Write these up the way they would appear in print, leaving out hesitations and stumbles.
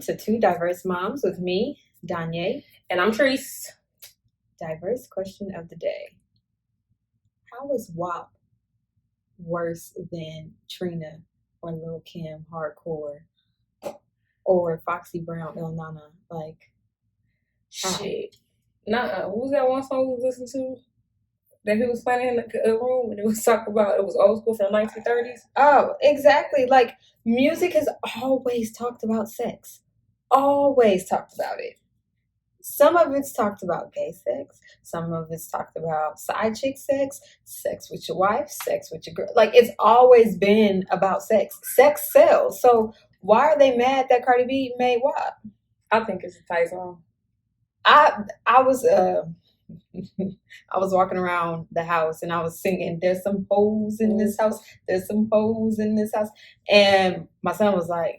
to Two Diverse Moms with me, Danye. And I'm Treese. Diverse question of the day. How is WAP worse than Trina or Lil Kim Hardcore or Foxy Brown El Nana? Like, shit. What was that one song we listened to that he was playing in the room and it was talking about it was old school from the 1930s? Oh, exactly. Like, music has always talked about sex. Always talked about it. Some of it's talked about gay sex. Some of it's talked about side chick sex, sex with your wife, sex with your girl. Like, it's always been about sex. Sex sells. So why are they mad that Cardi B made WAP? I think it's a tight song. I was I was walking around the house and I was singing, "There's some hoes in this house. There's some hoes in this house." And my son was like,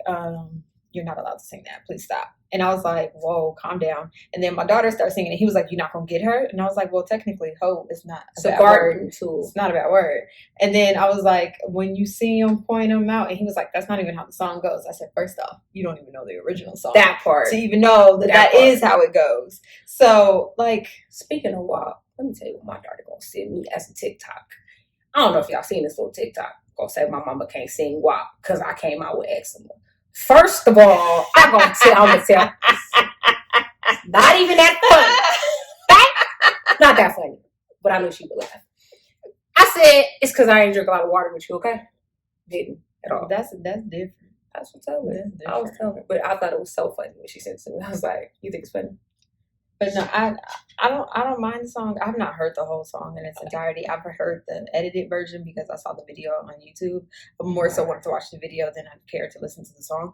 "You're not allowed to sing that. Please stop." And I was like, "Whoa, calm down." And then my daughter started singing and he was like, "You're not going to get her?" And I was like, "Well, technically, hoe is not a bad word. It's not a bad word." And then I was like, "When you see him, point him out." And he was like, "That's not even how the song goes." I said, "First off, you don't even know the original song. That part. To even know that is how it goes." So, like, speaking of WAP, let me tell you what my daughter gonna send me as a TikTok. I don't know if y'all seen this little TikTok. Gonna say my mama can't sing WAP because I came out with eczema. First of all, I'm gonna tell. Not even that funny. Not that funny. But I knew she would laugh. I said it's because I ain't drink a lot of water with you. Okay? Didn't at all. That's different. That's what I was telling her. I was telling her, but I thought it was so funny when she sent it to me. I was like, "You think it's funny?" But no, I don't mind the song. I've not heard the whole song in its entirety. I've heard the edited version because I saw the video on YouTube. I more so wanted to watch the video than I cared to listen to the song.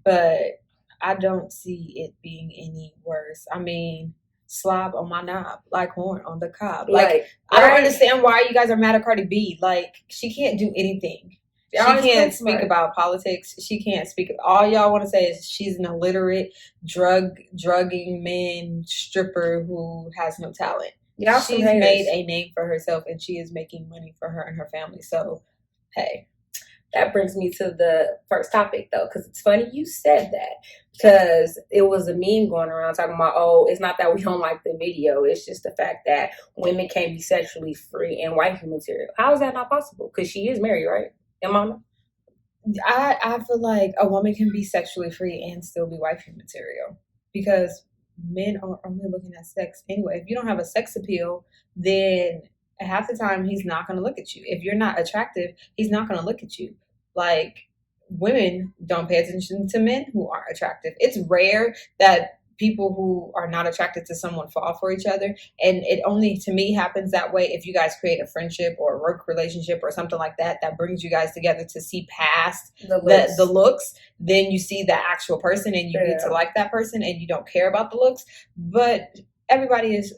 But I don't see it being any worse. I mean, slob on my knob, like horn on the cob. Like, I don't understand why you guys are mad at Cardi B. Like, she can't do anything. She can't speak about politics. She can't speak. All y'all want to say is she's an illiterate, drugging man stripper who has no talent. She's made a name for herself, and she is making money for her and her family. So, hey. That brings me to the first topic, though, because it's funny you said that. Because it was a meme going around talking about, oh, it's not that we don't like the video. It's just the fact that women can't be sexually free and wifey material. How is that not possible? Because she is married, right? Mama? I feel like a woman can be sexually free and still be wifey material because men are only looking at sex anyway. If you don't have a sex appeal, then half the time he's not going to look at you. If you're not attractive, he's not going to look at you. Like, women don't pay attention to men who aren't attractive. It's rare that people who are not attracted to someone fall for each other, and it only to me happens that way if you guys create a friendship or a work relationship or something like that brings you guys together to see past the looks. Then you see the actual person and you get to like that person and you don't care about the looks. But everybody is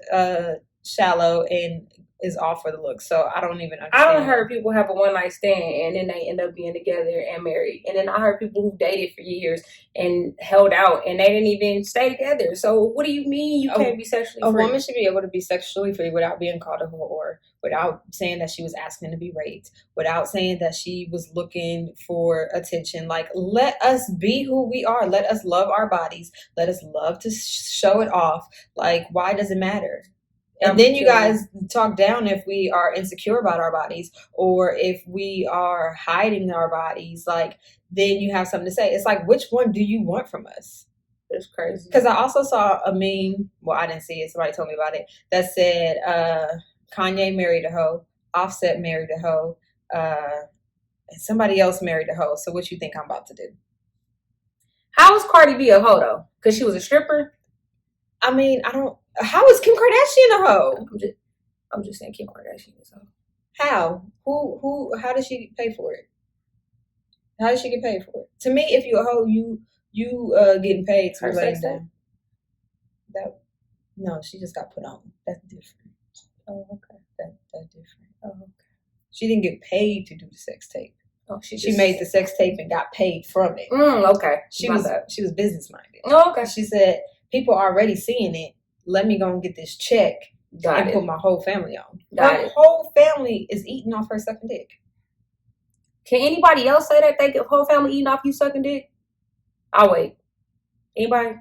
shallow and is all for the look, so I don't even understand. I don't heard people have a one night stand and then they end up being together and married, and then I heard people who dated for years and held out and they didn't even stay together. So what do you mean you can't be sexually free? A woman should be able to be sexually free without being called a whore, without saying that she was asking to be raped, without saying that she was looking for attention. Like, let us be who we are. Let us love our bodies. Let us love to show it off. Like, why does it matter? And then you guys talk down if we are insecure about our bodies or if we are hiding our bodies. Like, then you have something to say. It's like, which one do you want from us? It's crazy. Because I also saw a meme. Well, I didn't see it. Somebody told me about it. That said, Kanye married a hoe. Offset married a hoe. And somebody else married a hoe. So what you think I'm about to do? How is Cardi B a hoe, though? Because she was a stripper? I mean, how is Kim Kardashian a hoe? I'm just saying Kim Kardashian is a hoe. How? How does she pay for it? How does she get paid for it? To me, if you're a hoe, you getting paid to lay down. No, she just got put on. That's different. Oh, okay. That's different. Oh, okay. She didn't get paid to do the sex tape. Oh, she made the sex tape and got paid from it. Okay. She was business minded. Oh, okay. She said, people are already seeing it. Let me go and get this check and put my whole family on. Her whole family is eating off her sucking dick. Can anybody else say that they get whole family eating off you sucking dick? I'll wait. Anybody.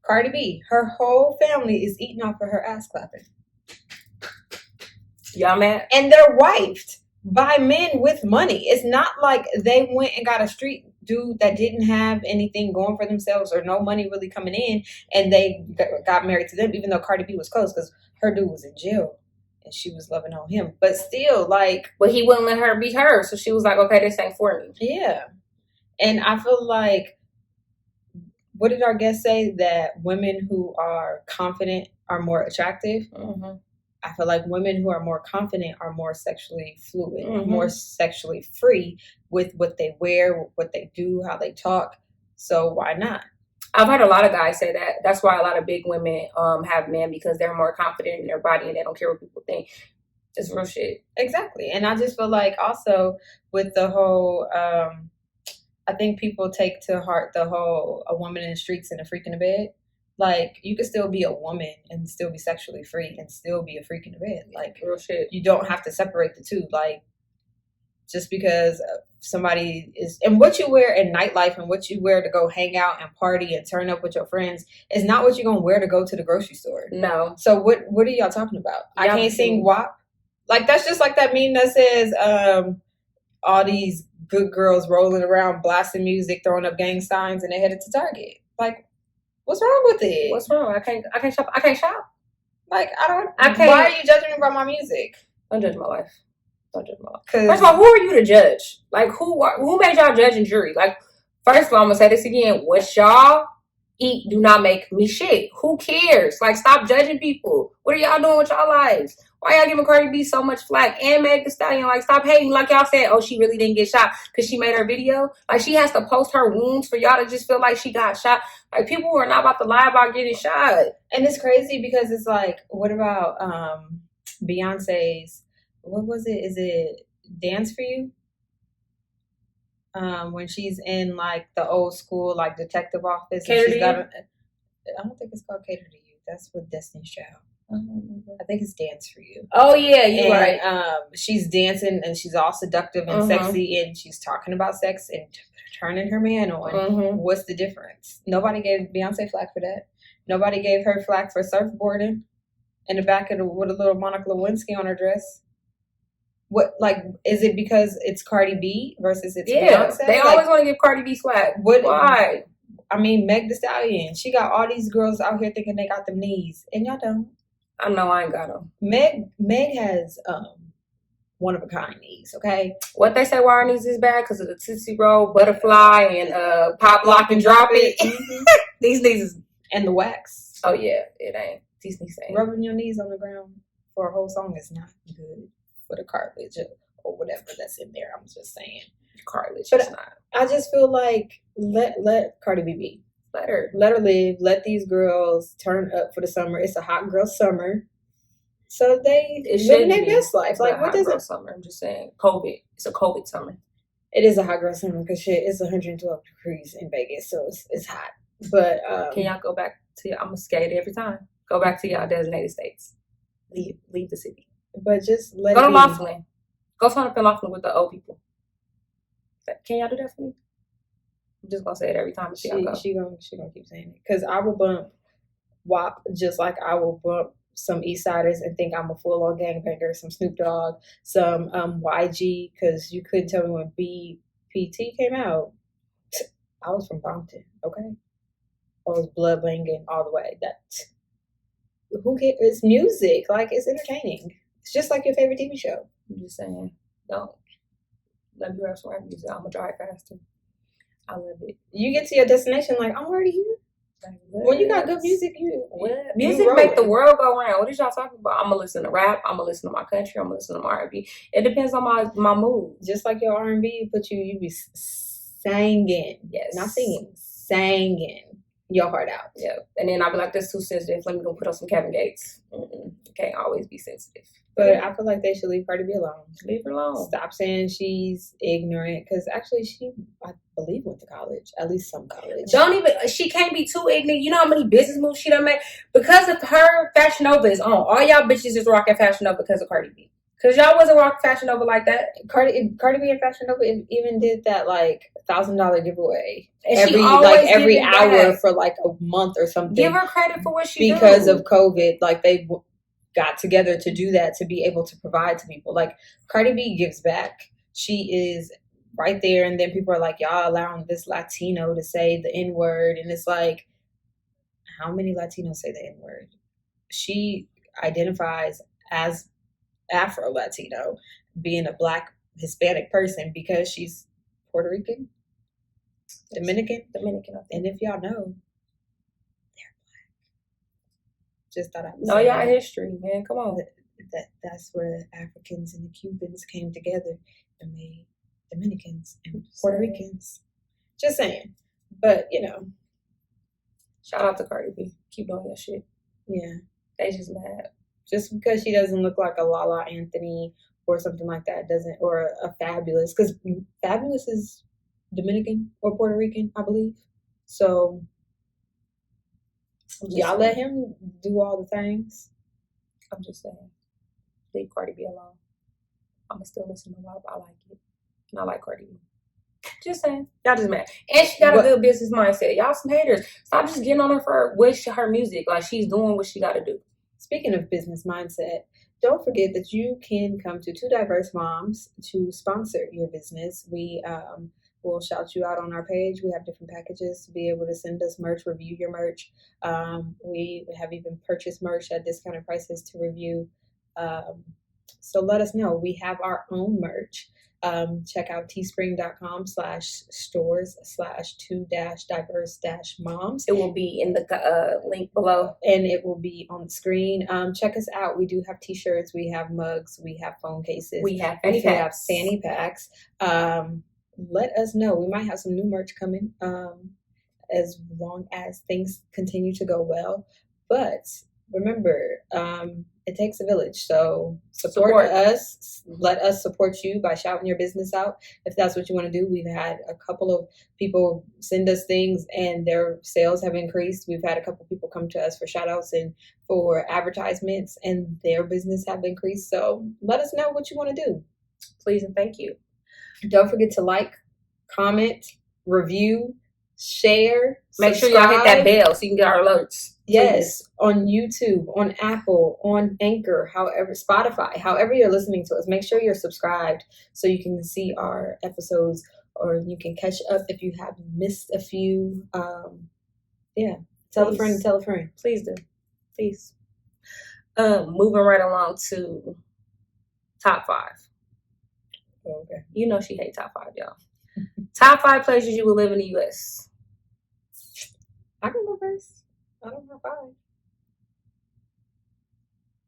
Cardi B, her whole family is eating off of her ass clapping. Y'all mad? And they're wifed by men with money. It's not like they went and got a street dude that didn't have anything going for themselves or no money really coming in, and they got married to them, even though Cardi B was close because her dude was in jail and she was loving on him. But still, like... But he wouldn't let her be her, so she was like, okay, this ain't for me. Yeah. And I feel like, what did our guest say? That women who are confident are more attractive. Mm-hmm. I feel like women who are more confident are more sexually fluid, more sexually free with what they wear, what they do, how they talk. So why not? I've heard a lot of guys say that. That's why a lot of big women have men, because they're more confident in their body and they don't care what people think. It's real shit. Exactly. And I just feel like also with the whole, I think people take to heart the whole a woman in the streets and a freak in the bed. Like, you could still be a woman and still be sexually free and still be a freak in the bed. Like, real shit. You don't have to separate the two. Like, just because somebody is... And what you wear in nightlife and what you wear to go hang out and party and turn up with your friends is not what you're going to wear to go to the grocery store. No. So what are y'all talking about? I can't sing WAP. Like, that's just like that meme that says all these good girls rolling around, blasting music, throwing up gang signs, and they headed to Target. Like, what's wrong with it? What's wrong? I can't shop. Like, I can't. Why are you judging me by my music? Don't judge my life. Don't judge my life. First of all, who are you to judge? Like, who made y'all judge and jury? Like, first of all, I'm gonna say this again. What y'all eat do not make me shit. Who cares? Like, stop judging people. What are y'all doing with y'all lives? Why y'all giving Cardi B so much flack and Meg Thee Stallion? Like, stop hating. Like y'all said, oh, she really didn't get shot because she made her video. Like, she has to post her wounds for y'all to just feel like she got shot. Like, people are not about to lie about getting shot. And it's crazy because it's like, what about Beyonce's, what was it? Is it Dance for You? When she's in like the old school like detective office. Cater to You? I don't think it's called Cater to You. That's with Destiny's Child. I think it's Dance for You. Oh yeah, you're right. She's dancing and she's all seductive and sexy, and she's talking about sex and turning her man on. What's the difference? Nobody gave Beyonce flack for that. Nobody gave her flack for surfboarding in the back of with a little Monica Lewinsky on her dress. What, like, is it because it's Cardi B versus it's Beyonce? They always want to give Cardi B flack. Why? I mean, Meg Thee Stallion, she got all these girls out here thinking they got them knees, and y'all don't. I know I ain't got them. Meg has one of a kind knees. Okay. What they say why our knees is bad because of the Tootsie Roll, Butterfly, and Pop, Lock, and Drop It. These knees and the wax. Oh yeah, it ain't. These knees ain't. Rubbing your knees on the ground for a whole song is not good for the cartilage or whatever that's in there. I'm just saying cartilage. But is not. I just feel like let Cardi B be. Let her live. Let these girls turn up for the summer. It's a hot girl summer, so they living their best life. Like, what is it? Summer. I'm just saying, COVID. It's a COVID summer. It is a hot girl summer because shit, it's 112 degrees in Vegas, so it's hot. But can y'all go back to y'all? I'm gonna skate every time. Go back to y'all designated states. Leave the city. But just let go to Laughlin. Go turn up in Laughlin with the old people. Can y'all do that for me? I'm just gonna say it every time. She gonna keep saying it because I will bump WAP just like I will bump some East Siders and think I'm a full on gangbanger. Some Snoop Dogg, some YG, because you couldn't tell me when BPT came out. I was from Compton, okay. I was blood banging all the way. That who cares? It's music, like it's entertaining. It's just like your favorite TV show. I'm just saying, don't let me rap some rap music. I'm gonna drive faster. I love it. You get to your destination like, I'm already here. Like, when you got good music, music make the world go round. What is y'all talking about? I'm gonna listen to rap. I'm gonna listen to my country. I'm gonna listen to my R&B. It depends on my mood. Just like your R&B, you be singing. Yes, not singing, singing your heart out. Yeah, and then I'll be like, "This too sensitive. Let me go put on some Kevin Gates." You can't always be sensitive. But I feel like they should leave Cardi B alone. Leave her alone. Stop saying she's ignorant, because actually I believe, went to college, at least some college. She can't be too ignorant. You know how many business moves she done made? Because of her, Fashion Nova is on. All y'all bitches is rocking Fashion Nova because of Cardi B. Cause y'all wasn't rocking Fashion Nova like that. Cardi B and Fashion Nova even did that like $1,000 giveaway And every hour for like a month or something. Give her credit for what she because of COVID. Like they got together to do that, to be able to provide to people. Like Cardi B gives back. She is right there, and then people are like, y'all allowing this Latino to say the N-word, and it's like, how many Latinos say the N-word? She identifies as Afro-Latino, being a Black Hispanic person, because she's Puerto Rican, Dominican. And if y'all know, they're Black. Just thought I was know y'all history, man. Come on. That's where the Africans and the Cubans came together and made Dominicans and Puerto Ricans. Just saying. But, you know. Shout out to Cardi B. Keep doing your shit. Yeah. They just mad. Just because she doesn't look like a Lala Anthony or something like that doesn't, or a Fabulous, because Fabulous is Dominican or Puerto Rican, I believe. So y'all let him do all the things. I'm just saying, leave Cardi B alone. I'm gonna still listen to WAP. I like it, and I like Cardi B. Just saying, y'all just mad, and she got a good business mindset. Y'all some haters. Stop just getting on her for her music. Like, she's doing what she got to do. Speaking of business mindset, don't forget that you can come to Two Diverse Moms to sponsor your business. We will shout you out on our page. We have different packages to be able to send us merch, review your merch. We have even purchased merch at discounted prices to review. So let us know. We have our own merch. Check out teespring.com/stores/2-diverse-moms. It will be in the link below, and it will be on the screen. Check us out. We do have t-shirts, we have mugs, we have phone cases, we have fanny packs. Let us know. We might have some new merch coming as long as things continue to go well. But remember, it takes a village. So support us. Let us support you by shouting your business out if that's what you want to do. We've had a couple of people send us things and their sales have increased. We've had a couple of people come to us for shout outs and for advertisements, and their business have increased. So let us know what you want to do. Please and thank you. Don't forget to like, comment, review, share. Make sure y'all hit that bell so you can get our alerts. Yes, on YouTube, on Apple, on Anchor, however, Spotify, however you're listening to us, make sure you're subscribed so you can see our episodes, or you can catch up if you have missed a few. Tell a friend and tell a friend. Please do. Please. Moving right along to top 5. Okay. You know she hates top 5, y'all. Top 5 places you would live in the U.S. I can go first. I don't have 5.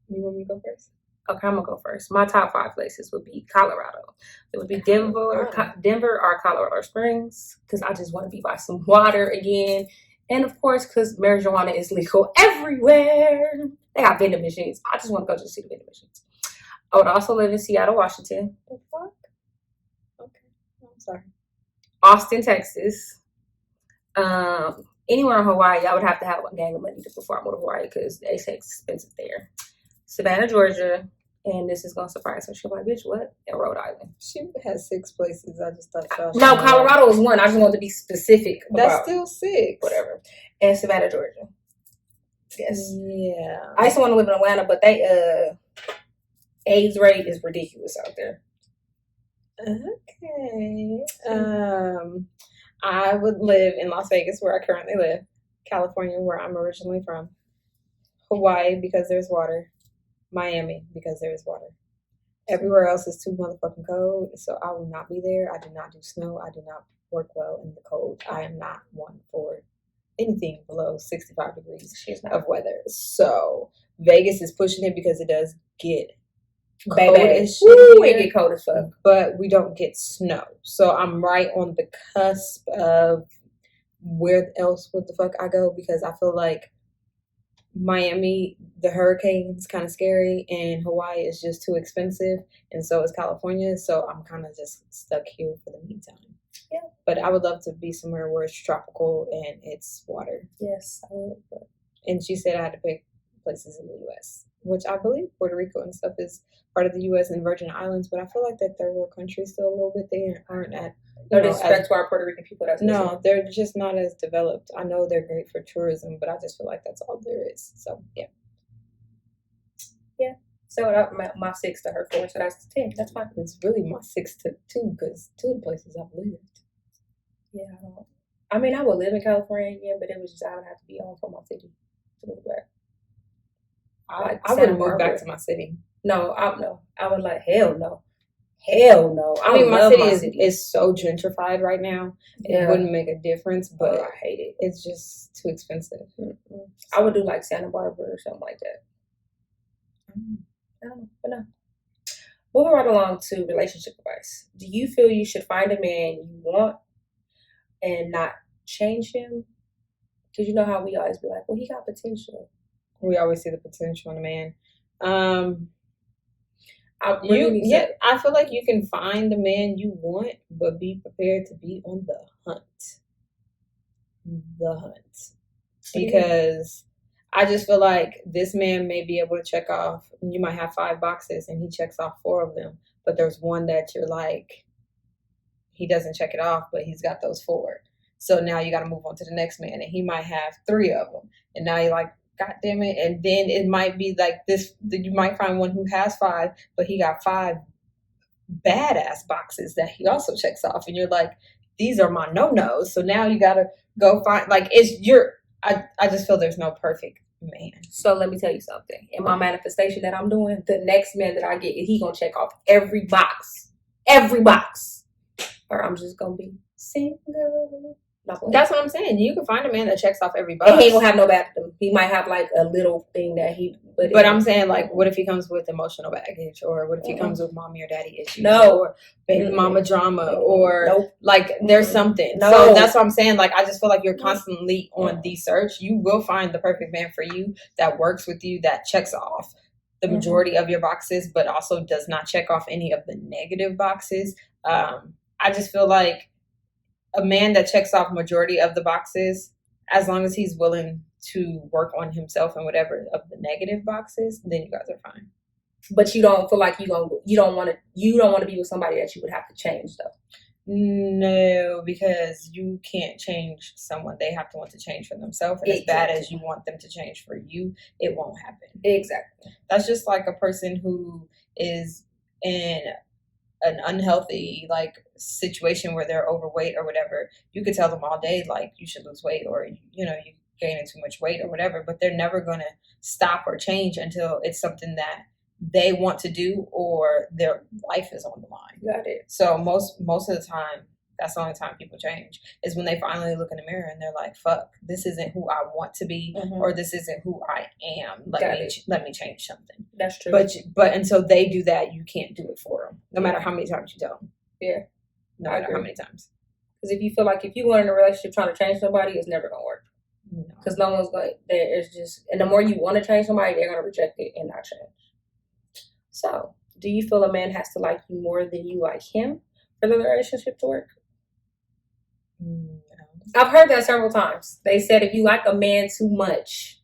You want me to go first? Okay, I'm gonna go first. My top 5 places would be Colorado. It would be Denver or Colorado Springs, because I just want to be by some water again, and of course, because marijuana is legal everywhere. They got vending machines. I just want to go to see the vending machines. I would also live in Seattle, Washington. The fuck? Okay, I'm sorry. Austin, Texas. Anywhere in Hawaii, I would have to have a gang of money before I go to Hawaii, because they say it's expensive there. Savannah, Georgia, and this is gonna surprise her. She'll be like, "Bitch, what?" And Rhode Island. She has 6 places. I just thought. No, Colorado is one. I just wanted to be specific. That's still 6. Whatever. And Savannah, Georgia. Yes. Yeah. I used to want to live in Atlanta, but they AIDS rate is ridiculous out there. Okay. I would live in Las Vegas, where I currently live, California, where I'm originally from, Hawaii, because there's water, Miami, because there's water. Everywhere else is too motherfucking cold, so I will not be there. I do not do snow. I do not work well in the cold. I am not one for anything below 65 degrees of weather. So Vegas is pushing it because it does get cold as shit. It get cold as fuck. But we don't get snow. So I'm right on the cusp of where else what the fuck I go, because I feel like Miami, the hurricane's kind of scary, and Hawaii is just too expensive, and so is California. So I'm kind of just stuck here for the meantime. Yeah. But I would love to be somewhere where it's tropical and it's water. Yes, I would. And she said I had to pick places in the U.S. which I believe Puerto Rico and stuff is part of the U.S. and Virgin Islands, but I feel like that third world countries still a little bit, they aren't at, no disrespect to our Puerto Rican people. That's no, they're just not as developed. I know they're great for tourism, but I just feel like that's all there is. So yeah. So my 6 to her 4, so that's 10. That's fine. It's really my 6 to 2 because 2 of the places I've lived. Yeah, I mean, I would live in California again, but it was just I would have to be home for my city to move back. I wouldn't move back to my city. No, I would like hell no. Hell no. I mean, my city is so gentrified right now. It wouldn't make a difference, but I hate it. It's just too expensive. I would do like Santa Barbara or something like that. I don't know, but no. Moving right along to relationship advice. Do you feel you should find a man you want and not change him? Because you know how we always be like, well, he got potential. We always see the potential in a man. I feel like you can find the man you want, but be prepared to be on the hunt. Because I just feel like this man may be able to check off, you might have 5 boxes and he checks off 4 of them, but there's one that you're like, he doesn't check it off, but he's got those 4. So now you got to move on to the next man, and he might have 3 of them, and now you're like, God damn it. And then it might be like this, you might find one who has 5, but he got 5 badass boxes that he also checks off, and you're like, these are my no-nos. So now you got to go find, like, I just feel there's no perfect man. So let me tell you something. In my manifestation that I'm doing, the next man that I get, he gonna check off every box, or I'm just gonna be single. That's what I'm saying. You can find a man that checks off every box. And he ain't gonna have no bathroom. He might have like a little thing that he. But I'm saying, like, what if he comes with emotional baggage, or what if he comes with mommy or daddy issues, or baby mama drama, or like there's something. So that's what I'm saying. Like, I just feel like you're constantly on the search. You will find the perfect man for you that works with you, that checks off the majority of your boxes, but also does not check off any of the negative boxes. I just feel like a man that checks off majority of the boxes, as long as he's willing to work on himself and whatever of the negative boxes, then you guys are fine. But you don't feel like you don't want to be with somebody that you would have to change though. No, because you can't change someone. They have to want to change for themselves. And as bad as you want them to change for you, it won't happen. Exactly. That's just like a person who is in an unhealthy like situation where they're overweight or whatever. You could tell them all day like you should lose weight, or you gaining too much weight or whatever, but they're never going to stop or change until it's something that they want to do or their life is on the line. Got it. So most of the time, that's the only time people change, is when they finally look in the mirror and they're like, fuck, this isn't who I want to be, or this isn't who I am. Let me change something. That's true. But until they do that, you can't do it for them, no matter how many times you tell them. Yeah. No matter how many times. Because if you feel like if you go in a relationship trying to change somebody, it's never going to work. Because no one's going to, it's just, and the more you want to change somebody, they're going to reject it and not change. So, do you feel a man has to like you more than you like him for the relationship to work? No. I've heard that several times. They said if you like a man too much,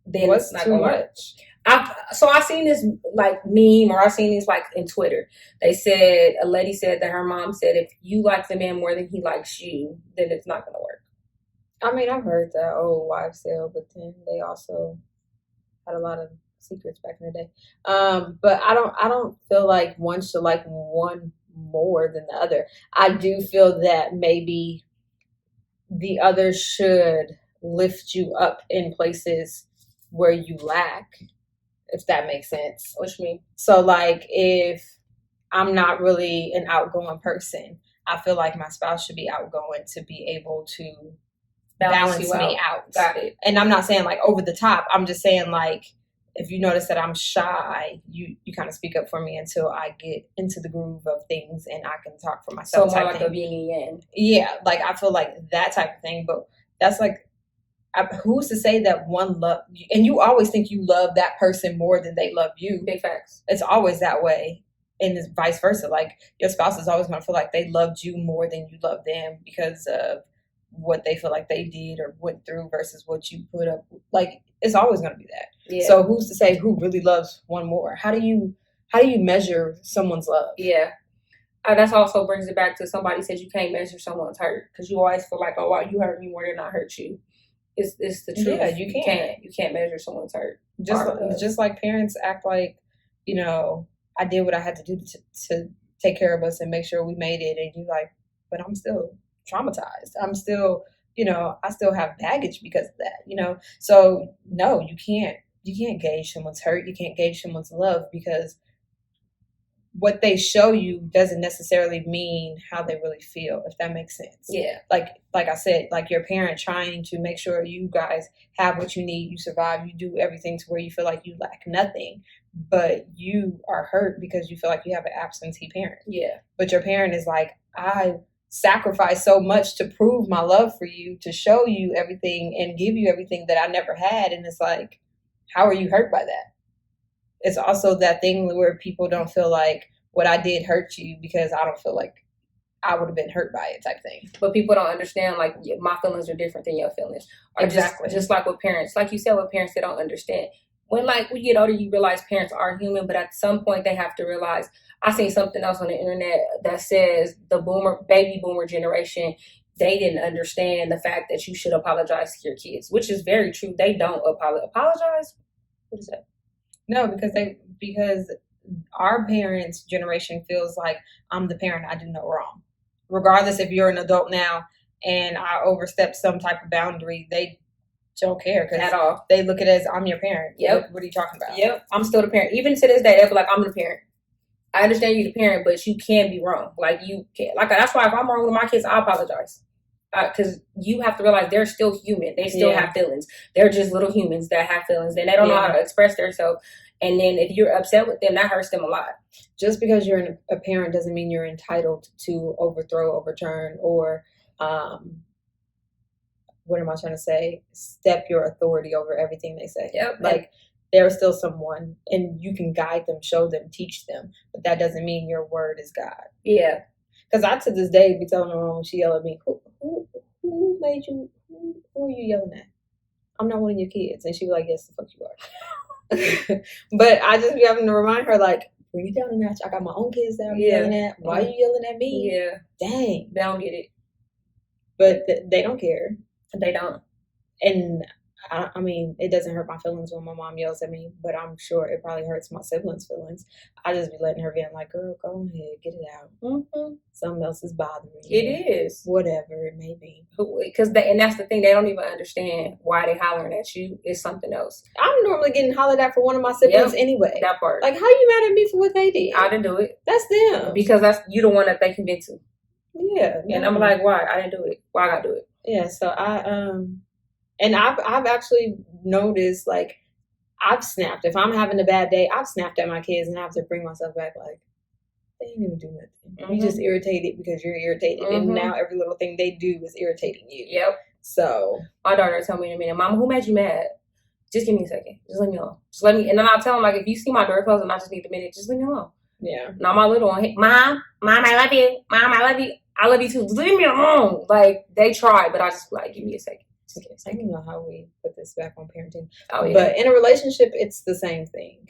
then what's it's not too gonna much? Work. I seen this like meme, or I seen this like in Twitter. They said a lady said that her mom said if you like the man more than he likes you, then it's not gonna work. I mean, I've heard that old wives' tale, but then they also had a lot of secrets back in the day. But I don't feel like one should like one more than the other. I do feel that maybe the other should lift you up in places where you lack, if that makes sense. What you mean? So like if I'm not really an outgoing person, I feel like my spouse should be outgoing to be able to balance me out. Got it. And I'm not saying like over the top. I'm just saying like if you notice that I'm shy, you kind of speak up for me until I get into the groove of things and I can talk for myself. So more like a yin and yang. Yeah, like I feel like that type of thing. But that's like, who's to say that one love, and you always think you love that person more than they love you. Big facts. It's always that way. And it's vice versa. Like your spouse is always going to feel like they loved you more than you love them because of what they feel like they did or went through versus what you put up. Like, it's always going to be that. Yeah. So who's to say who really loves one more? How do you measure someone's love? Yeah. That also brings it back to somebody says you can't measure someone's hurt because you always feel like, oh, wow, you hurt me more than I hurt you. It's the truth. Yeah, you can't measure someone's hurt. Just like parents act like, you know, I did what I had to do to take care of us and make sure we made it, and you like, but I'm still traumatized. I'm still, you know, I still have baggage because of that, you know. So no, you can't gauge someone's hurt. You can't gauge someone's love because what they show you doesn't necessarily mean how they really feel, if that makes sense. Yeah. Like I said, like your parent trying to make sure you guys have what you need, you survive, you do everything to where you feel like you lack nothing, but you are hurt because you feel like you have an absentee parent. Yeah. But your parent is like, I sacrificed so much to prove my love for you, to show you everything and give you everything that I never had. And it's like, how are you hurt by that? It's also that thing where people don't feel like what I did hurt you because I don't feel like I would have been hurt by it type thing. But people don't understand, like, my feelings are different than your feelings. Or exactly. Just like with parents. Like you said, with parents, they don't understand. When, like, we get older, you realize parents are human, but at some point they have to realize. I seen something else on the internet that says the baby boomer generation, they didn't understand the fact that you should apologize to your kids, which is very true. They don't apologize. What is that? No, because our parents' generation feels like I'm the parent, I do no wrong. Regardless if you're an adult now and I overstep some type of boundary, they don't care at all. They look at it as I'm your parent. Yep. What are you talking about? Yep. I'm still the parent. Even to this day, they'll be like, I'm the parent. I understand you're the parent, but you can be wrong. Like, you can't. Like, that's why if I'm wrong with my kids, I apologize. Because you have to realize they're still human. They still have feelings. They're just little humans that have feelings, and they don't know how to express themselves. And then if you're upset with them, that hurts them a lot. Just because you're a parent doesn't mean you're entitled to overturn, or what am I trying to say? Step your authority over everything they say. Yep. Like, they're still someone, and you can guide them, show them, teach them, but that doesn't mean your word is God. Yeah. Because I, to this day, be telling her when she yell at me, who made you, who are you yelling at? I'm not one of your kids. And she be like, yes, the fuck you are. But I just be having to remind her, like, bring it down a notch. I got my own kids that I'm yelling at. Why are you yelling at me? Yeah. Dang. They don't get it. But they don't care. They don't. And I mean, it doesn't hurt my feelings when my mom yells at me, but I'm sure it probably hurts my siblings' feelings. I just be letting her vent, like, girl, go ahead, get it out. Mm-hmm. Something else is bothering you. It is. Whatever it may be. And that's the thing. They don't even understand why they hollering at you. It's something else. I'm normally getting hollered at for one of my siblings anyway. That part. Like, how you mad at me for what they did? I didn't do it. That's them. Because that's you the one that they convinced to. Yeah. And I'm like, why? I didn't do it. Why I gotta do it? Yeah, so and I've actually noticed, like, I've snapped. If I'm having a bad day, I've snapped at my kids and I have to bring myself back, like, they didn't even do nothing. Mm-hmm. You just irritated because you're irritated. Mm-hmm. And now every little thing they do is irritating you. Yep. So my daughter told me in a minute, Mama, who made you mad? Just give me a second. Just let me alone. Just let me, and then I'll tell them, like, if you see my door closed and I just need a minute, just leave me alone. Yeah. Now my little one, hey, Mom, I love you. Mom, I love you. I love you too. Just leave me alone. Like, they try, but I just like, give me a second. I don't know how we put this back on parenting. Oh, yeah. But in a relationship, it's the same thing.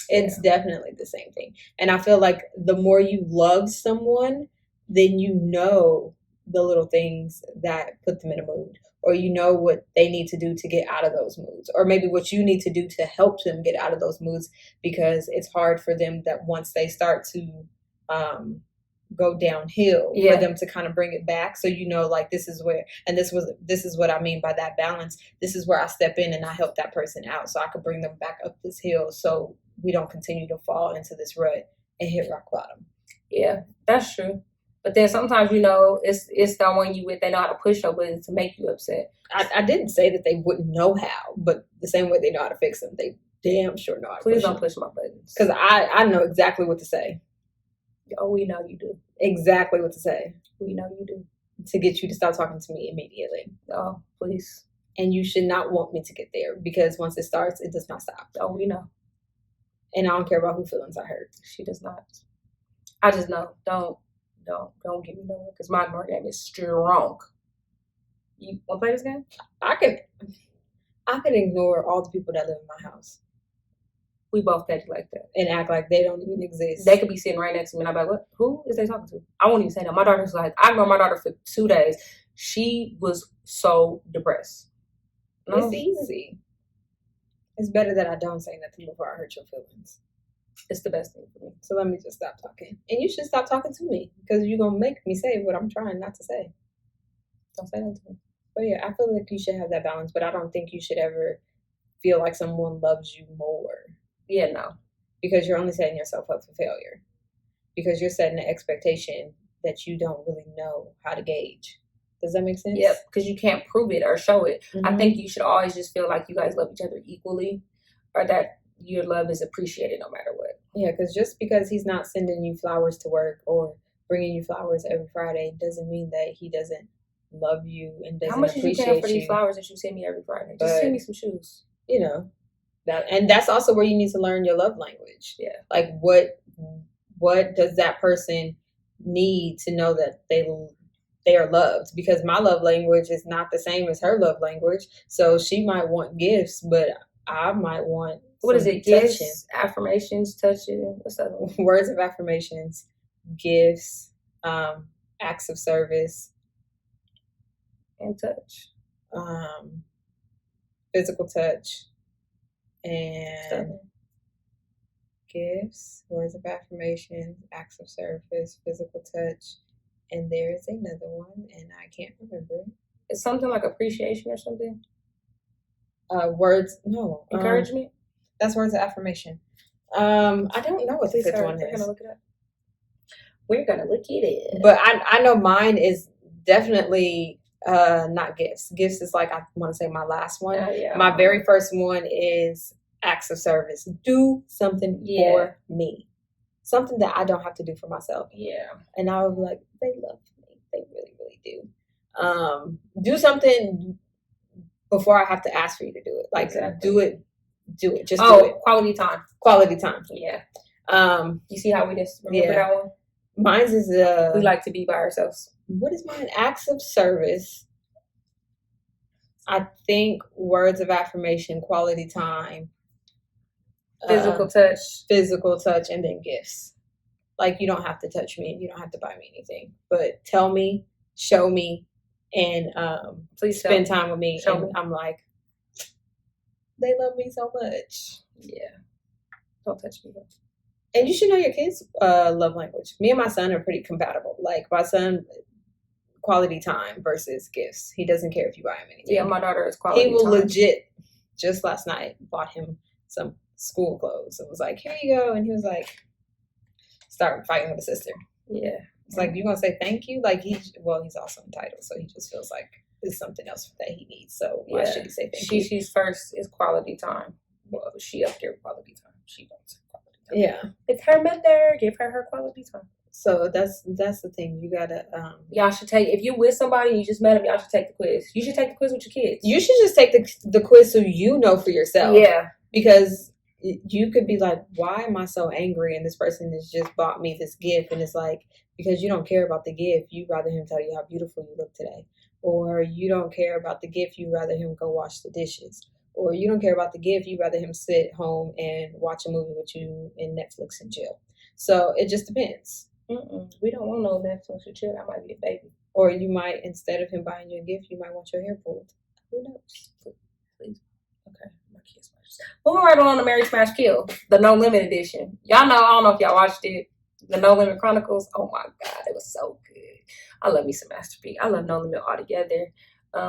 It's definitely the same thing. And I feel like the more you love someone, then you know the little things that put them in a mood, or you know what they need to do to get out of those moods, or maybe what you need to do to help them get out of those moods, because it's hard for them that once they start to go downhill for them to kind of bring it back. So, you know, like, this is where, and this is what I mean by that balance. This is where I step in and I help that person out so I could bring them back up this hill so we don't continue to fall into this rut and hit rock bottom. Yeah, that's true. But then sometimes, you know, it's the one you with, they know how to push your buttons to make you upset. I didn't say that they wouldn't know how, but the same way they know how to fix them, they damn sure know how to Please don't push my buttons. Because I know exactly what to say. Oh, we know you do. Exactly what to say. We know you do. To get you to stop talking to me immediately. Oh, please. And you should not want me to get there, because once it starts, it does not stop. Oh, we know. And I don't care about whose feelings I hurt. She does not. I just know. Don't get me nowhere, because my game is strong. You want to play this game? I can ignore all the people that live in my house We both petty like that. and act like they don't even exist. They could be sitting right next to me and I'm like, what? Who is they talking to? I won't even say that. My daughter's like, I ignored my daughter for 2 days. She was so depressed. No. It's easy. It's better that I don't say nothing before I hurt your feelings. It's the best thing for me. So let me just stop talking. And you should stop talking to me because you're going to make me say what I'm trying not to say. Don't say that to me. But yeah, I feel like you should have that balance, but I don't think you should ever feel like someone loves you more. Yeah, no. Because you're only setting yourself up for failure. Because you're setting an expectation that you don't really know how to gauge. Does that make sense? Yep, because you can't prove it or show it. Mm-hmm. I think you should always just feel like you guys love each other equally or that your love is appreciated no matter what. Yeah, because just because he's not sending you flowers to work or bringing you flowers every Friday doesn't mean that he doesn't love you and doesn't appreciate you. How much is you paying for these flowers that you send me every Friday? Just but, send me some shoes. You know, and that's also where you need to learn your love language. Yeah. Like what does that person need to know that they are loved? Because my love language is not the same as her love language. So she might want gifts, but I might want what is it? Gifts, affirmations, touching. What's that? Words of affirmations, gifts, acts of service, and touch. Physical touch, and gifts, words of affirmation, acts of service, physical touch, and there is another one, and I can't remember. It's something like appreciation or something. Words, no. Encouragement. That's words of affirmation. I don't know what the fifth one is. We're gonna look it up. We're gonna look it up. But I know mine is definitely not gifts. Gifts is like, I want to say my last one. Yeah. My very first one is acts of service. Do something for me. Something that I don't have to do for myself. Yeah. And I would be like, they love me. They really, really do. Do something before I have to ask for you to do it. Like, exactly. do it. Just do it. Quality time. Quality time. Yeah. You see how we just remember that one? Mine's is we like to be by ourselves. What is mine? Acts of service. I think words of affirmation, quality time, physical touch, and then gifts. Like, you don't have to touch me, you don't have to buy me anything, but tell me, show me, and please spend time with me. And I'm like, they love me so much. Yeah. Don't touch me. And you should know your kids' love language. Me and my son are pretty compatible. Like, my son, quality time versus gifts. He doesn't care if you buy him anything. Yeah, my daughter is quality time. He will legit, just last night, bought him some school clothes. It was like, here you go. And he was like, start fighting with his sister. Yeah. It's like, you going to say thank you? Like, he's also entitled. So he just feels like there's something else that he needs. So why should he say thank you? She's first is quality time. Well, she up there quality time. She wants quality time. Yeah. It's her mother. Give her quality time. So that's the thing. You gotta y'all should take, if you with somebody and you just met them, y'all should take the quiz. You should take the quiz with your kids. You should just take the quiz so you know for yourself. Yeah. Because you could be like, why am I so angry? And this person has just bought me this gift, and it's like, because you don't care about the gift, you'd rather him tell you how beautiful you look today. Or you don't care about the gift, you'd rather him go wash the dishes. Or you don't care about the gift, you'd rather him sit home and watch a movie with you in Netflix and chill. So it just depends. We don't want no Netflix and chill. That might be a baby. Or you might, instead of him buying you a gift, you might want your hair pulled. Who knows? Please. Okay. My kids watch. Moving right on to Mary Smash Kill, the No Limit edition. Y'all know, I don't know if y'all watched it. The No Limit Chronicles. Oh my God, it was so good. I love me some Master P. I love No Limit altogether.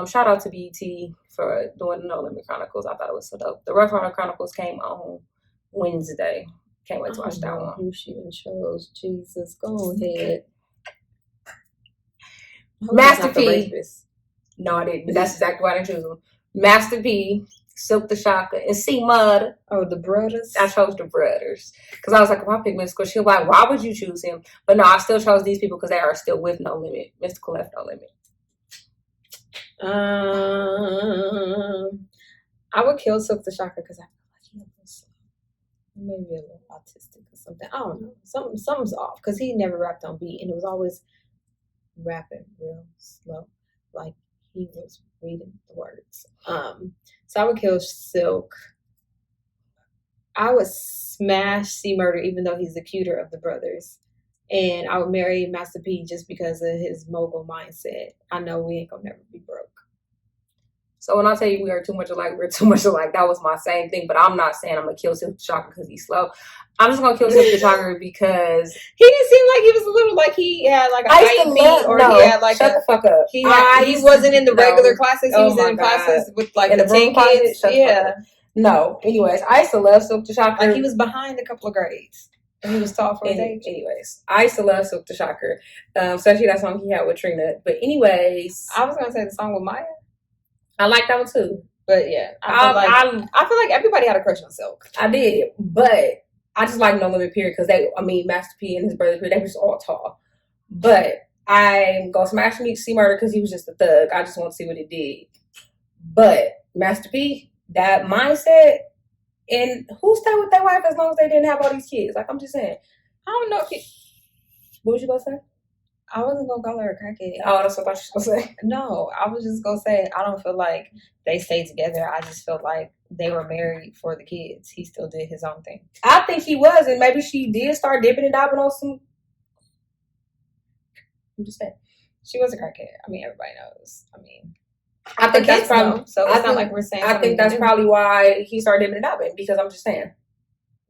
Shout out to BET for doing the No Limit Chronicles. I thought it was so dope. The Rough Rider Chronicles came on Wednesday. Can't wait to watch that one. Who she chose? Jesus, go ahead. Master P. No, I didn't. That's exactly why I didn't choose them. Master P, Silk the Shocker, and C Mud. Oh, the brothers. I chose the brothers because I was like, if I pick Mystical, she'll be like, why would you choose him? But no, I still chose these people because they are still with No Limit. Mystical left No Limit. I would kill Silk the Shocker because I feel like he was maybe a little autistic or something. I don't know. Something's off because he never rapped on beat, and it was always rapping real slow. Like, he was reading the words. So I would kill Silk. I would smash C Murder, even though he's the cuter of the brothers. And I would marry Master P just because of his mogul mindset. I know we ain't gonna never be broke. So when I tell you we are too much alike, we're too much alike. That was my same thing. But I'm not saying I'm gonna kill Silk the Shocker because he's slow. I'm just gonna kill Silk the Shocker because he didn't seem like he was a little like he had like a IEP or he had like shut the fuck up. He wasn't in the regular classes. He was in classes with like the 10 kids. Yeah. No. Anyways, I used to love Silk the Shocker. Like he was behind a couple of grades. And he was tall for his age. Anyways, I used to love Silk the Shocker. Especially that song he had with Trina. But anyways, I was gonna say the song with Maya. I like that one too. But yeah, I feel like everybody had a crush on Silk. I did, but I just like No Limit Period because Master P and his brother, they were just all tall. But I'm gonna smash C Murder because he was just a thug. I just want to see what he did. But Master P, that mindset, and who stayed with their wife as long as they didn't have all these kids? Like, I'm just saying. I don't know. What was you gonna say? I wasn't gonna call her a crackhead. Oh, that's what I thought you were gonna say. No, I was just gonna say I don't feel like they stayed together. I just felt like they were married for the kids. He still did his own thing. I think he was, and maybe she did start dipping and dabbing on some. I'm just saying. She was a crackhead. I mean, everybody knows. I mean, I think that's probably. So it's not like we're saying. I think that's probably why he started dipping and dabbing because I'm just saying.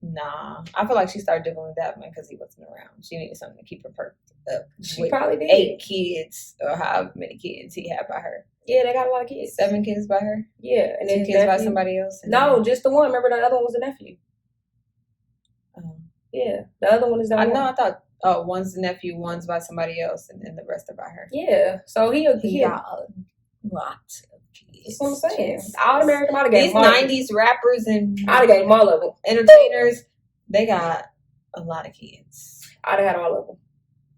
Nah, I feel like she started dipping with that man because he wasn't around. She needed something to keep her perked up. She probably did. 8 kids or however many kids he had by her. Yeah, they got a lot of kids. 7 kids by her. Yeah, and 2 then kids by somebody else. No, just the one. Remember the other one was a nephew. Yeah, the other one is that. I thought one's the nephew, one's by somebody else, and then the rest are by her. Yeah, so he got a lot of kids. That's what I'm saying. I'd American I'd these 90s rappers and I'd have gave them all of them. Entertainers, they got a lot of kids. I'd have had all of them.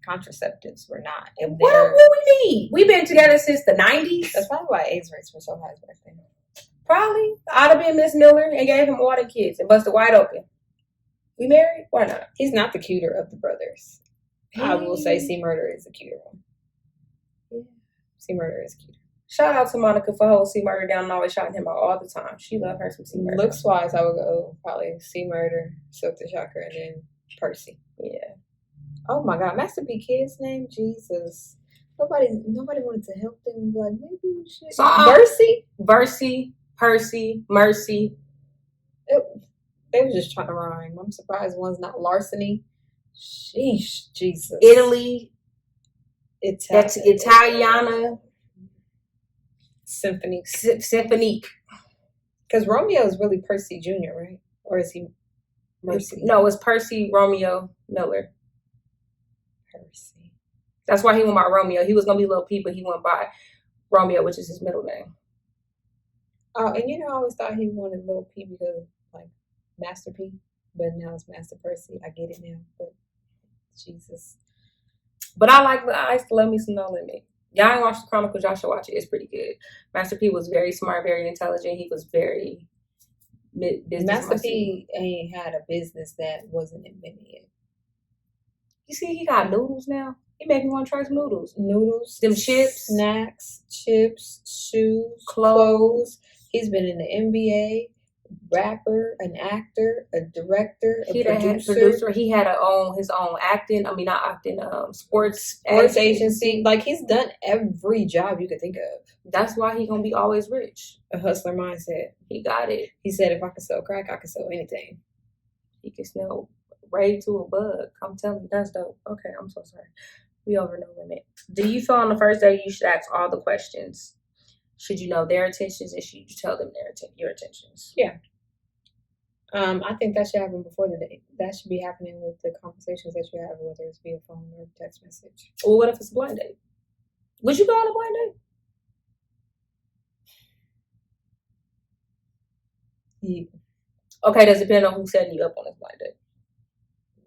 Contraceptives were not. And what we need? We've been together since the 90s. That's probably why AIDS rates were so high back then. Probably. I'd have been Miss Miller and gave him all the kids and busted wide open. We married? Why not? He's not the cuter of the brothers. I will say C Murder is the cuter one. Yeah. C Murder is cuter. Shout out to Monica for holding C Murder down and always shouting him out all the time. She loved her some C Murder. Looks wise, I would go probably C Murder, Silk the Shocker, and then Percy. Yeah. Oh my God, Master P kid's name, Jesus. Nobody wanted to help them. Like maybe we should. Versi, Percy, Mercy. They were just trying to rhyme. I'm surprised one's not larceny. Sheesh, Jesus. Italy. That's Italiana. Symphonique. Because Romeo is really Percy Jr., right? Or is he Mercy? No, it's Percy Romeo Miller. Percy. That's why he went by Romeo. He was going to be Lil P, but he went by Romeo, which is his middle name. Oh, and I always thought he wanted Lil P because, like, Master P, but now it's Master Percy. I get it now, but Jesus. But I used to love me some No Limit. Y'all ain't watched the Chronicles, y'all should watch it. It's pretty good. Master P was very smart, very intelligent. He was very business. Master P ain't had a business that wasn't invented yet. You see, he got noodles now. He made me want to try some noodles. Noodles, them chips, snacks, chips, shoes, clothes. He's been in the NBA. Rapper, an actor, a director, a producer. He had his own acting. I mean, not acting. Sports agency. Like he's done every job you could think of. That's why he gonna be always rich. A hustler mindset. He got it. He said, "If I could sell crack, I could sell anything." He can smell raid to a bug. I'm telling you, that's dope. Okay, I'm so sorry. We over No Limit. Do you feel on the first day you should ask all the questions? Should you know their intentions and should you tell them your intentions? Yeah. I think that should happen before the date. That should be happening with the conversations that you have, whether it's via phone or text message. Well, what if it's a blind date? Would you go on a blind date? Yeah. Okay, does it depend on who's setting you up on this blind date?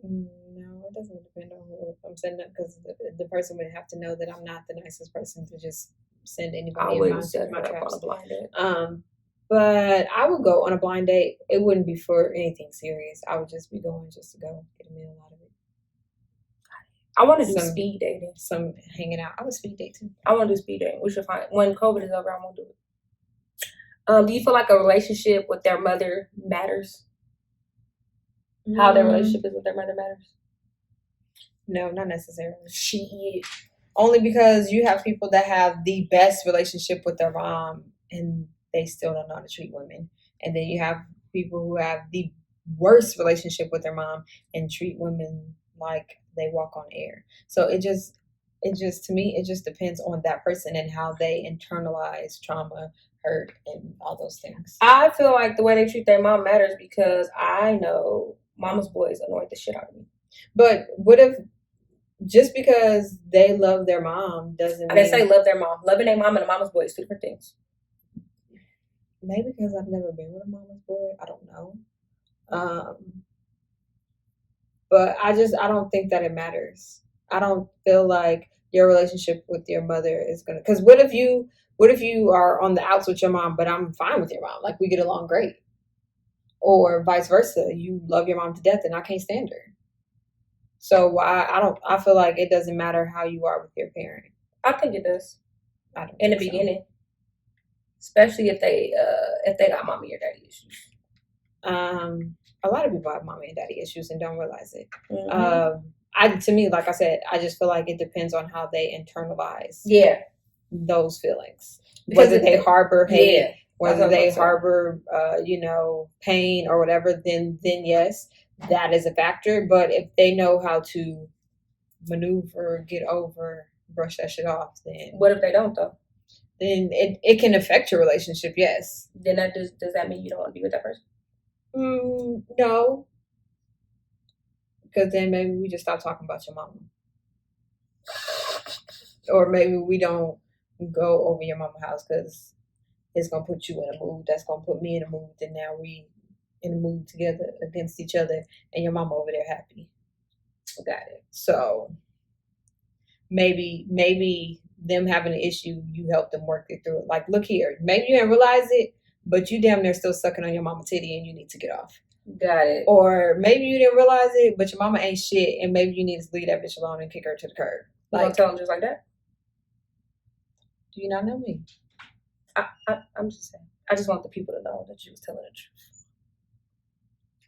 No, it doesn't depend on who I'm setting up because the person would have to know that I'm not the nicest person to just send anybody in my traps. On a blind date. But I would go on a blind date. It wouldn't be for anything serious. I would just be going just to go get a meal out of it. I want to do speed dating. Some hanging out. I would speed date too. I want to do speed dating. We should find when COVID is over. I want to do it. Do you feel like a relationship with their mother matters? How their relationship is with their mother matters? No, not necessarily. Only because you have people that have the best relationship with their mom and they still don't know how to treat women. And then you have people who have the worst relationship with their mom and treat women like they walk on air. So it just to me, it just depends on that person and how they internalize trauma, hurt, and all those things. I feel like the way they treat their mom matters because I know mama's boys annoyed the shit out of me. But what if just because they love their mom doesn't mean... They say love their mom. Loving their mom and a mama's boy is two different things. Maybe because I've never been with a mama's boy. I don't know. But I don't think that it matters. I don't feel like your relationship with your mother is gonna... Because what if you are on the outs with your mom, but I'm fine with your mom? Like, we get along great. Or vice versa. You love your mom to death and I can't stand her. So I feel like it doesn't matter how you are with your parent. I think it does. In the beginning. Especially if they got mommy or daddy issues. A lot of people have mommy and daddy issues and don't realize it. Mm-hmm. To me, like I said, I just feel like it depends on how they internalize those feelings. Because whether they harbor hate, whether they harbor pain or whatever, then yes, that is a factor. But if they know how to maneuver, get over, brush that shit off, then... What if they don't, though? Then it can affect your relationship, yes. Then does that mean you don't want to be with that person? No. Because then maybe we just stop talking about your mama. Or maybe we don't go over your mama's house because it's going to put you in a mood. That's going to put me in a mood. And now we in a mood together against each other and your mama over there happy. Got it. So maybe them having an issue, you help them work it through it. Like, look here, maybe you didn't realize it, but you damn near still sucking on your mama titty and you need to get off. Got it. Or maybe you didn't realize it, but your mama ain't shit and maybe you need to leave that bitch alone and kick her to the curb. Like, you gonna tell them just like that? Do you not know me? I'm just saying. I just want the people to know that you was telling the truth.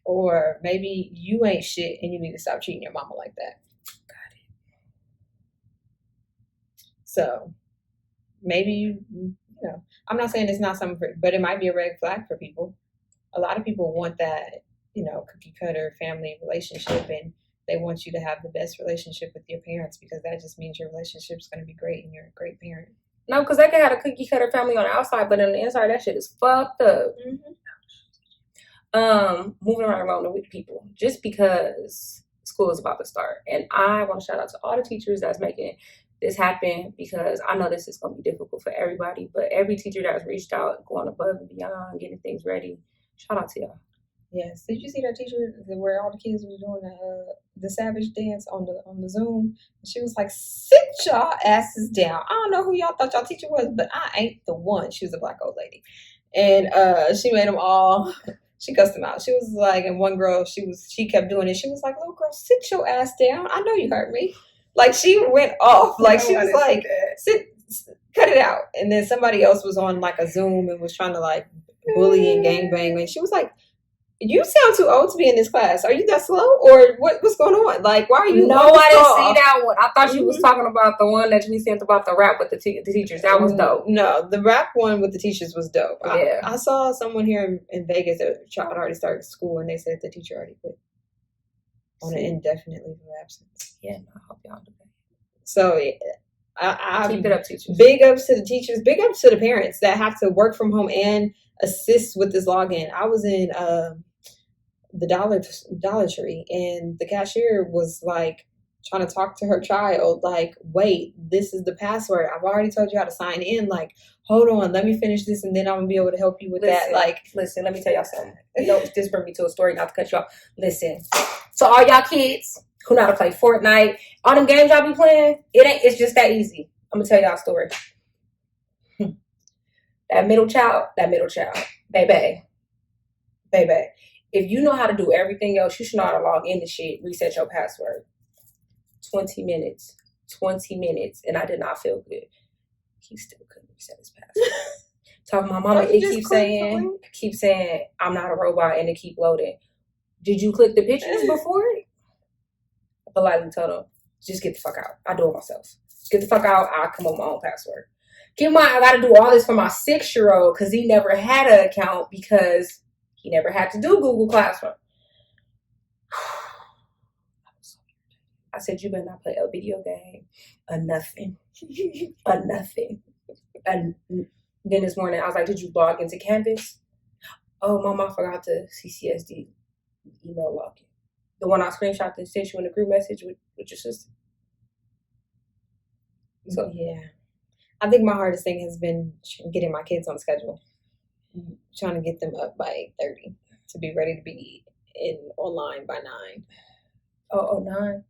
Or maybe you ain't shit and you need to stop treating your mama like that. Got it. So maybe I'm not saying it's not something, but it might be a red flag for people. A lot of people want that, cookie cutter family relationship, and they want you to have the best relationship with your parents because that just means your relationship's going to be great and you're a great parent. No, because they can have a cookie cutter family on the outside, but on the inside, that shit is fucked up. Mm-hmm. Moving around alone with people, just because school is about to start, and I want to shout out to all the teachers that's making this happen because I know this is going to be difficult for everybody, but every teacher that's reached out, going above and beyond, getting things ready, shout out to y'all. Yes. Did you see that teacher where all the kids were doing the savage dance on the Zoom? She was like, "Sit y'all asses down." I don't know who y'all thought y'all teacher was, but I ain't the one. She was a black old lady, and she made them all. She cussed them out. She was like, and one girl, she kept doing it. She was like, "Little girl, sit your ass down. I know you heard me." Like, she went off. Like, she was like, "Sit, cut it out." And then somebody else was on like a Zoom and was trying to like bully and gangbang, and she was like, "You sound too old to be in this class. Are you that slow? Or what's going on? Like, why are you?" No, I didn't see that one. I thought you was talking about the one that we sent about the rap with the teachers. That was dope. No, the rap one with the teachers was dope. Yeah. I saw someone here in Vegas, a child already started school, and they said the teacher already quit on an indefinite leave of absence. Yeah, I hope y'all do that. So I keep it up, teachers. Big ups to the teachers. Big ups to the parents that have to work from home and assist with this login. I was in the Dollar Tree, and the cashier was like trying to talk to her child, like, "Wait, this is the password. I've already told you how to sign in. Like, hold on, let me finish this, and then I'm gonna be able to help you with that." Like, listen, let me tell y'all something. This brings me to a story, not to cut you off. Listen, so all y'all kids who know how to play Fortnite, all them games y'all be playing, it's just that easy. I'm gonna tell y'all a story. That middle child, baby. If you know how to do everything else, you should know how to log in to shit, reset your password. 20 minutes. 20 minutes. And I did not feel good. He still couldn't reset his password. Talking to my mama, it keeps saying, I'm not a robot, and it keep loading. Did you click the pictures before? I politely told him, just get the fuck out. I do it myself. Just get the fuck out. I'll come up with my own password. Keep in mind, I got to do all this for my 6-year-old because he never had an account because he never had to do Google Classroom. I said, you better not play a video game or nothing. Or nothing. And then this morning, I was like, did you log into Canvas? Oh, Mama, I forgot the CCSD email login. The one I screenshot and sent you in the group message with your sister. So yeah. I think my hardest thing has been getting my kids on schedule. Trying to get them up by 8:30 to be ready to be online by 9. Oh, 9?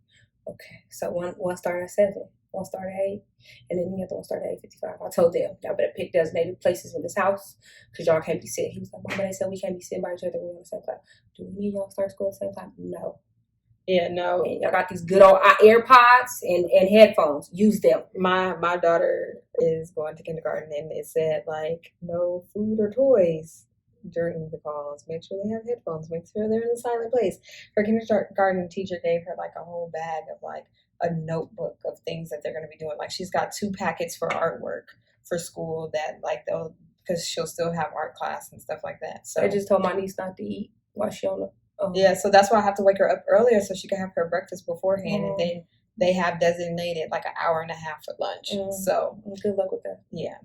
Okay. So one start at 7, one start at 8, and then the other one start at 8:55. I told them, y'all better pick designated places in this house because y'all can't be sitting. He was like, Mama, they said we can't be sitting by each other. We're on the same time. Do we need y'all to start school at the same time? No. Yeah, no. And y'all got these good old AirPods and headphones. Use them. My daughter is going to kindergarten, and it said like no food or toys during the calls. Make sure they have headphones. Make sure they're in a silent place. Her kindergarten teacher gave her like a whole bag of like a notebook of things that they're going to be doing. Like she's got 2 packets for artwork for school that like they'll because she'll still have art class and stuff like that. So I just told my niece not to eat while she on the. Yeah, so that's why I have to wake her up earlier so she can have her breakfast beforehand, and then they have designated like an hour and a half for lunch. So good luck with that. Yeah,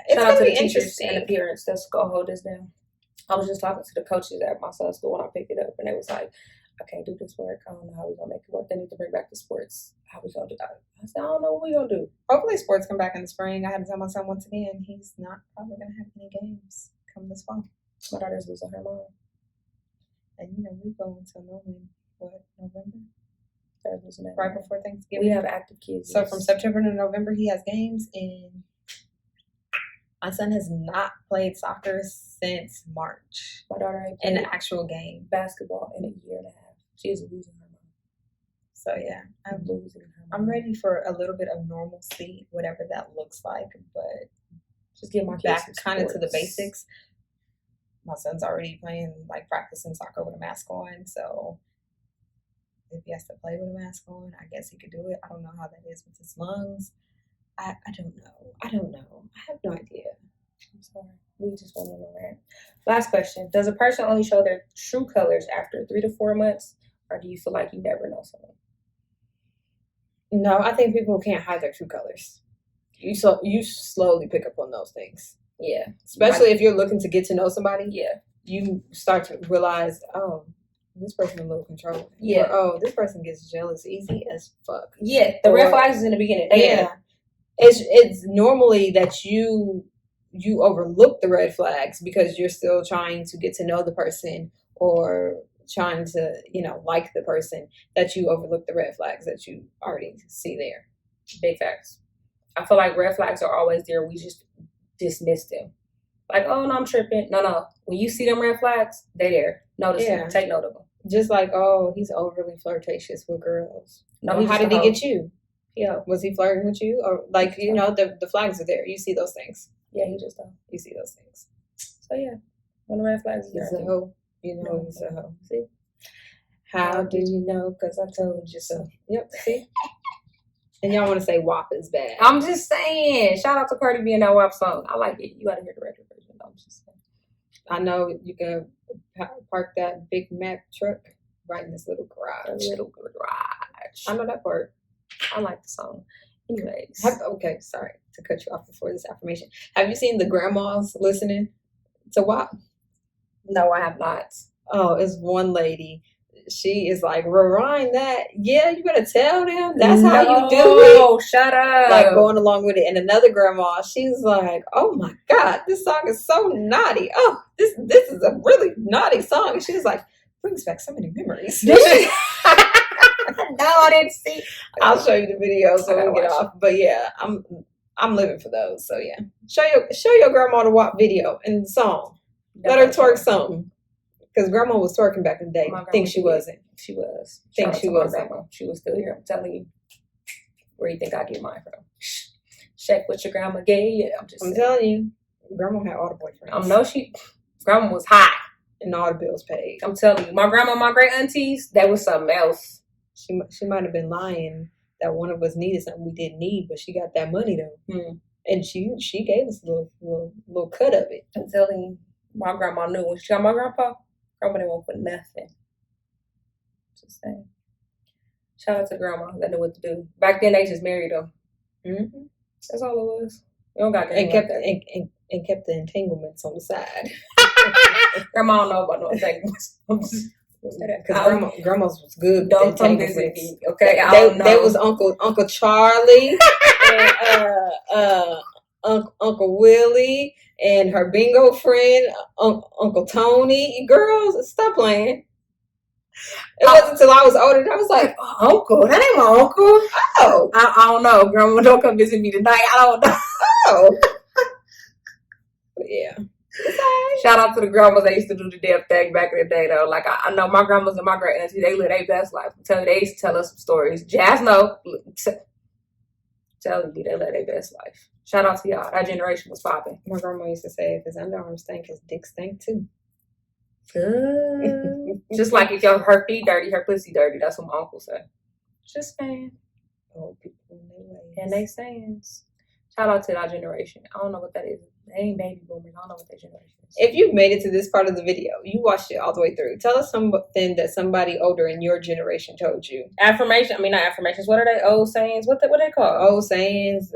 it's shout out to the teachers and the parents that's gonna hold us down. I was just talking to the coaches at my son's school when I picked it up, and they was like, "I can't do this work. I don't know how we're gonna make it work. They need to bring back the sports. How we gonna do that?" I said, "I don't know what we gonna do." Hopefully, sports come back in the spring. I had to tell my son once again he's not probably gonna have any games come this fall. My daughter's losing her mind. And we go until November. November? Right before Thanksgiving. We have active kids. So from September to November, he has games, and my son has not played soccer since March. My daughter ain't played an actual game basketball in a year and a half. She is losing her mind. So yeah, I'm losing her mind. I'm ready for a little bit of normalcy, whatever that looks like, but just get my kids back kind of to the basics. My son's already practicing soccer with a mask on, so if he has to play with a mask on, I guess he could do it. I don't know how that is with his lungs. I don't know. I have no idea. I'm sorry. We just want to know that. Last question. Does a person only show their true colors after 3 to 4 months, or do you feel like you never know someone? No, I think people can't hide their true colors. You slowly pick up on those things. Yeah. Especially if you're looking to get to know somebody. Yeah. You start to realize, oh, this person a little controlling. Yeah. Or, oh, this person gets jealous easy as fuck. Yeah. The red flags is in the beginning. Yeah. It's normally that you overlook the red flags because you're still trying to get to know the person or trying to, like the person, that you overlook the red flags that you already see there. Big facts. I feel like red flags are always there. We just dismiss them. Like, oh, no, I'm tripping. No. When you see them red flags, they're there. Notice them. Take note of them. Just like, oh, he's overly flirtatious with girls. No, how did he get you? Yeah. Was he flirting with you? Or the flags are there. You see those things. Yeah, he just don't. You see those things. So yeah. When the red flags is there. He's a hoe. He's a hoe. See? How did you know? Because I told you so. Yep, see? And y'all want to say WAP is bad. I'm just saying. Shout out to Cardi B and that WAP song. I like it. You got to hear the record version. I'm just saying. I know you can park that Big Mac truck right in this little garage. I know that part. I like the song. Anyways. Okay, sorry to cut you off before this affirmation. Have you seen the grandmas listening to WAP? No, I have not. Oh, it's one lady. She is like, rewind that. Yeah, you better tell them. That's how you do it. Oh, shut up. Like going along with it. And another grandma, she's like, oh my God, this song is so naughty. Oh, this is a really naughty song. And she's like, brings back so many memories. No, I didn't see. I'll show you the videos when we get off. But yeah, I'm living for those. So yeah, show your grandma the WAP video and the song. Let her twerk something. Because grandma was twerking back in the day. Think she wasn't. She was. Think she wasn't. Grandma. She was still here. I'm telling you. Where do you think I get mine from? Check what your grandma gave you. I'm telling you. Grandma had all the boyfriends. Grandma was hot. And all the bills paid. I'm telling you. My grandma, my great aunties, that was something else. She might have been lying that one of us needed something we didn't need, but she got that money though. And she gave us a little cut of it. I'm telling you. My grandma knew when she got my grandpa, grandma didn't want for nothing. Just saying. Shout out to grandma that knew what to do. Back then they just married them. That's all it was. You don't got and kept and kept the entanglements on the side. Grandma don't know about no entanglements. Because grandma's was good. Don't come visit me, okay? They was Uncle Charlie and Uncle Willie and her bingo friend Uncle Tony. Girls, stop playing. It wasn't until I was older that I was like, uncle, that ain't my uncle. Oh, I don't know. Grandma, don't come visit me tonight. I don't know. Oh, but yeah. Shout out to the grandmas that used to do the damn thing back in the day, though. Like, I know my grandmas and my great aunties, they live their best life. I'm telling you, they used to tell us some stories. Jazz, no. Telling you, they live their best life. Shout out to y'all. That generation was popping. My grandma used to say, if his underarms stink, his dick stink too. Just like if her feet dirty, her pussy dirty. That's what my uncle said. Just saying. Old people in their ways. And they sayings. Shout out to our generation. I don't know what that is. They ain't baby boomers. I don't know what that generation is. If you've made it to this part of the video, you watched it all the way through. Tell us something that somebody older in your generation told you. Affirmation. I mean, not affirmations. What are they? Old sayings. What they called? Old sayings.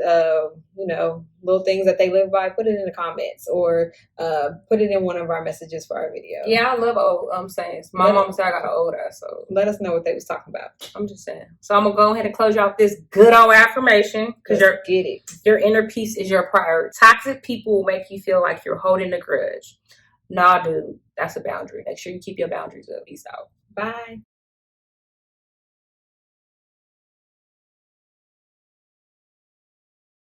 Little things that they live by. Put it in the comments or put it in one of our messages for our video. Yeah, I love old sayings. My mom said I got an old ass, so let us know what they was talking about. I'm just saying. So I'm gonna go ahead and close you off this good old affirmation because your inner peace is your priority. Toxic people will make you feel like you're holding a grudge. Nah, dude, that's a boundary. Make sure you keep your boundaries up. Peace out. Bye.